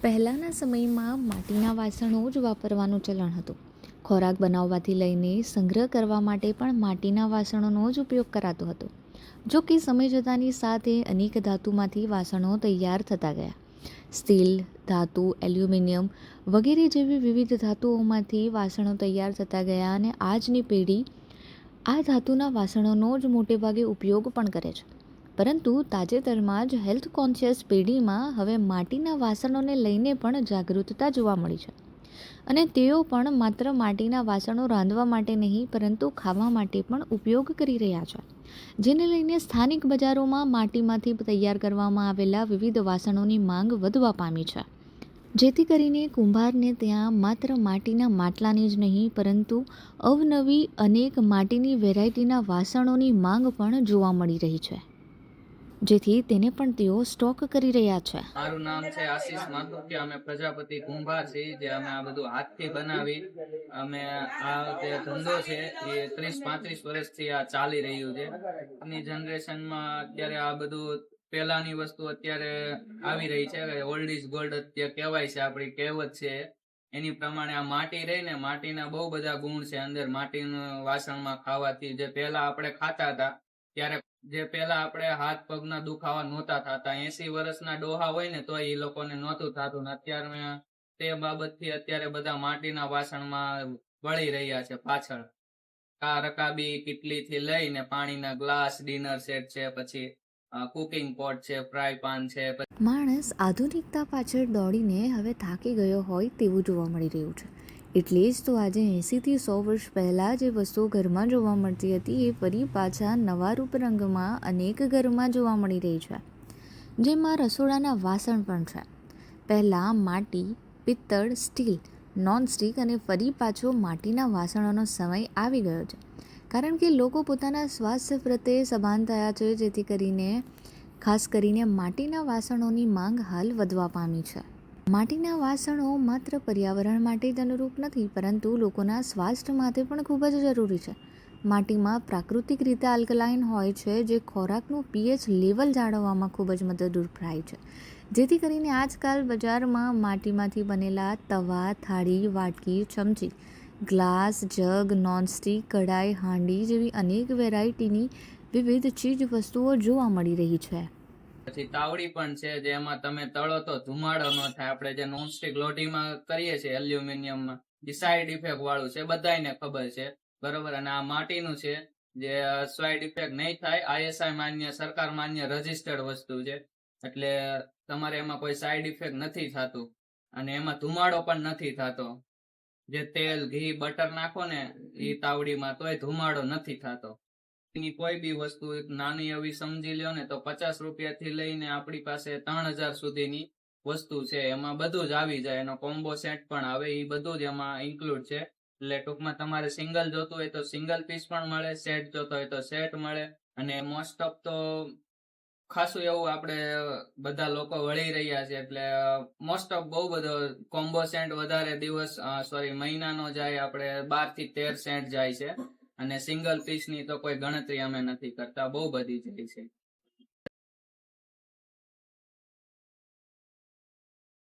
પહેલાંના સમયમાં માટીના વાસણો જ વાપરવાનું ચલણ હતું. ખોરાક બનાવવાથી લઈને સંગ્રહ કરવા માટે પણ માટીના વાસણોનો જ ઉપયોગ કરાતો હતો. જો કે સમય જતાની સાથે અનેક ધાતુમાંથી વાસણો તૈયાર થતા ગયા. સ્ટીલ, ધાતુ, એલ્યુમિનિયમ વગેરે જેવી વિવિધ ધાતુઓમાંથી વાસણો તૈયાર થતા ગયા અને આજની પેઢી આ ધાતુના વાસણોનો જ મોટેભાગે ઉપયોગ પણ કરે છે. પરંતુ તાજેતરમાં જ હેલ્થ કોન્શિયસ પેઢીમાં હવે માટીના વાસણોને લઈને પણ જાગૃતતા જોવા મળી છે અને તેઓ પણ માત્ર માટીના વાસણો રાંધવા માટે નહીં પરંતુ ખાવા માટે પણ ઉપયોગ કરી રહ્યા છે, જેને લઈને સ્થાનિક બજારોમાં માટીમાંથી તૈયાર કરવામાં આવેલા વિવિધ વાસણોની માંગ વધવા પામી છે. જેથી કરીને કુંભારને ત્યાં માત્ર માટીના માટલાની જ નહીં પરંતુ અવનવી અનેક માટીની વેરાયટીના વાસણોની માંગ પણ જોવા મળી રહી છે, જેથી તેને પણ તેઓ સ્ટોક કરી રહ્યા છે. મારું નામ છે આશીષ માથુકિયા. અમે પ્રજાપતિ કુંભાર છીએ, જે અમે આ બધું હાથથી બનાવી અમે આ જે ધંધો છે એ 30-35 વર્ષથી આ ચાલી રહ્યું છે. ની જનરેશનમાં અત્યારે આ બધું પહેલાની વસ્તુ અત્યારે આવી રહી છે. ઓલ્ડ ઇઝ ગોલ્ડ અત્યારે કહેવાય છે, આપણી કહેવત છે. એની પ્રમાણે આ માટી રહી ને માટીના બહુ બધા ગુણ છે અંદર. માટીનું વાસણમાં ખાવાથી જે પહેલા આપણે ખાતા હતા ત્યારે જે પેલા આપણે હાથ પગના દુખાવા નહોતા થતા, 80 વર્ષના ડોહા હોય ને તો એ લોકોને નહોતું થતું. અત્યારે તે બાબતથી અત્યારે બધા માટીના વાસણમાં વળી રહ્યા છે પાછળ. રકાબી કિટલીથી લઈને પાણીના ગ્લાસ, ડિનર સેટ છે, પછી કુકિંગ પોટ છે, ફ્રાય પાન છે. માણસ આધુનિકતા પાછળ દોડીને હવે થાકી ગયો હોય તેવું જોવા મળી રહ્યું છે. એટલે જ તો આજે 80થી 100 વર્ષ પહેલાં જે વસ્તુઓ ઘરમાં જોવા મળતી હતી એ ફરી પાછા નવા રૂપ રંગમાં અનેક ઘરમાં જોવા મળી રહી છે, જેમાં રસોડાના વાસણ પણ છે. પહેલાં માટી, પિત્તળ, સ્ટીલ, નોનસ્ટિક અને ફરી પાછો માટીના વાસણોનો સમય આવી ગયો છે, કારણ કે લોકો પોતાના સ્વાસ્થ્ય પ્રત્યે સભાન થયા છે. જેથી કરીને ખાસ કરીને માટીના વાસણોની માંગ હાલ વધવા પામી છે. માટીના વાસણો માત્ર પર્યાવરણ માટે જ અનુરૂપ નથી પરંતુ લોકોના સ્વાસ્થ્ય માટે પણ ખૂબ જ જરૂરી છે. માટીમાં પ્રાકૃતિક રીતે આલ્કલાઇન હોય છે, જે ખોરાકનું pH લેવલ જાળવવામાં ખૂબ જ મદદરૂપ થાય છે. જેથી કરીને આજકાલ બજારમાં માટીમાંથી બનેલા તવા, થાળી, વાટકી, ચમચી, ગ્લાસ, જગ, નોનસ્ટિક, કઢાઈ, હાંડી જેવી અનેક વેરાયટીની વિવિધ ચીજ વસ્તુઓ જોવા મળી રહી છે. પછી તાવડી પણ છે, જેમાં તમે તળો તો ધુમાડો ન થાય. આપણે જે નોનસ્ટિક લોઢીમાં કરીએ છીએ એલ્યુમિનિયમમાં, એ સાઈડ ઇફેક્ટ વાળું છે, બધાને ખબર છે, બરોબર. અને આ માટીનું છે જે સાઈડ ઇફેક્ટ નહીં થાય. ISI માન્ય, સરકાર માન્ય રજીસ્ટર્ડ વસ્તુ છે, એટલે તમારે એમાં કોઈ સાઈડ ઇફેક્ટ નથી થતું અને એમાં ધુમાડો પણ નથી થતો. જે તેલ, ઘી, બટર નાખો ને એ તાવડીમાં તોય ધુમાડો નથી થતો. ની કોઈ બી વસ્તુ નાની એવી સમજી લ્યો ને તો 50 રૂપિયાથી લઈને આપણી પાસે 3000 સુધીની વસ્તુ છે. એમાં બધું જ આવી જાય. એનો કોમ્બો સેટ પણ આવે, એ બધું જ એમાં ઇન્ક્લુડ છે. એટલે ટૂંકમાં તમારે સિંગલ જોતું હોય તો સિંગલ પીસ પણ મળે, સેટ જોતો હોય તો સેટ મળે. અને મોસ્ટ ઓફ તો ખાસું એવું આપણે બધા લોકો વળી રહ્યા છે, એટલે મોસ્ટ ઓફ બહુ બધો કોમ્બો સેટ વધારે મહિનાનો જાય. આપણે 12 થી 13 સેટ જાય છે અને સિંગલ પીસ ની તો કોઈ ગણતરી અમે નથી કરતા, બહુ બધી જાય છે.